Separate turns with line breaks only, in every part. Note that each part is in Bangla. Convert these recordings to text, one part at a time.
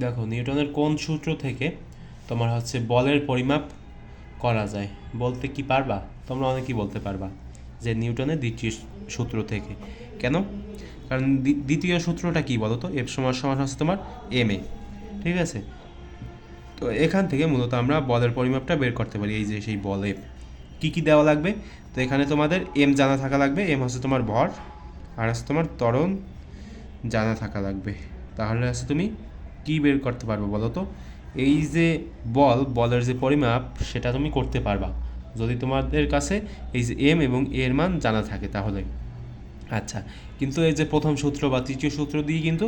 দেখো নিউটনের কোন সূত্র থেকে তোমার হচ্ছে বলের পরিমাপ করা যায় বলতে কি পারবা? তোমরা অনেকেই বলতে পারবা যে নিউটনের দ্বিতীয় সূত্র থেকে। কেন? কারণ দ্বিতীয় সূত্রটা কি বলো তো? এফ সমান সমান হচ্ছে তোমার এম এ, ঠিক আছে? তো এখান থেকে মূলত আমরা বলের পরিমাপটা বের করতে পারি। এই যে সেই বল এফ, কী কী দেওয়া লাগবে? তো এখানে তোমাদের এম জানা থাকা লাগবে, এম হচ্ছে তোমার ভর, আর হচ্ছে তোমার ত্বরণ জানা থাকা লাগবে। তাহলে হচ্ছে তুমি কি বের করতে পারবে বলো তো? এই যে বলের যে পরিমাপ সেটা তুমি করতে পারবা যদি তোমাদের কাছে এই যে এম এবং এর মান জানা থাকে তাহলে। আচ্ছা, কিন্তু এই যে প্রথম সূত্র বা তৃতীয় সূত্র দিয়ে কিন্তু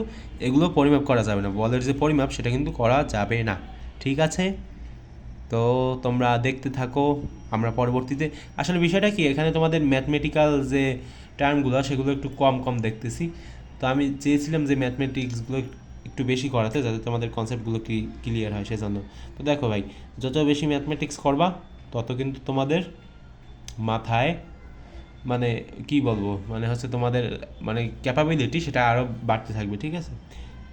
এগুলো পরিমাপ করা যাবে না, বলের যে পরিমাপ সেটা কিন্তু করা যাবে না, ঠিক আছে? তো তোমরা দেখতে থাকো, আমরা পরবর্তীতে আসলে বিষয়টা কি এখানে তোমাদের ম্যাথমেটিক্যাল যে টার্মগুলো সেগুলো একটু কম কম দেখতেছি। তো আমি চেয়েছিলাম যে ম্যাথমেটিক্সগুলো একটু বেশি করাতে, যাতে তোমাদের কনসেপ্টগুলো ক্লিয়ার হয় সেজন্য। তো দেখো ভাই, যত বেশি ম্যাথমেটিক্স করবা তত কিন্তু তোমাদের মাথায় মানে কি বলবো, মানে হচ্ছে তোমাদের মানে ক্যাপাবিলিটি সেটা আরও বাড়তে থাকবে, ঠিক আছে?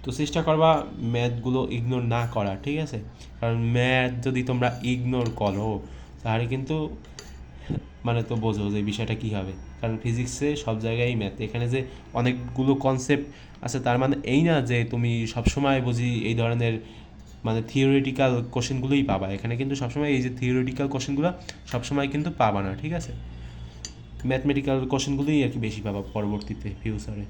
তো চেষ্টা করবা ম্যাথগুলো ইগনোর না করা, ঠিক আছে? কারণ ম্যাথ যদি তোমরা ইগনোর করো তাহলে কিন্তু মানে তো বোঝো যে বিষয়টা কী হবে। কারণ ফিজিক্সে সব জায়গায় ম্যাথ, এখানে যে অনেকগুলো কনসেপ্ট আছে তার মানে এই না যে তুমি সবসময় বুঝি এই ধরনের মানে থিওরিটিক্যাল কোশ্চেনগুলোই পাবা। এখানে কিন্তু সবসময় এই যে থিওরিটিক্যাল কোশ্চেনগুলো সবসময় কিন্তু পাবা না, ঠিক আছে? ম্যাথমেটিক্যাল কোশ্চেনগুলোই আর কি বেশি পাবা পরবর্তীতে ফিউচারে।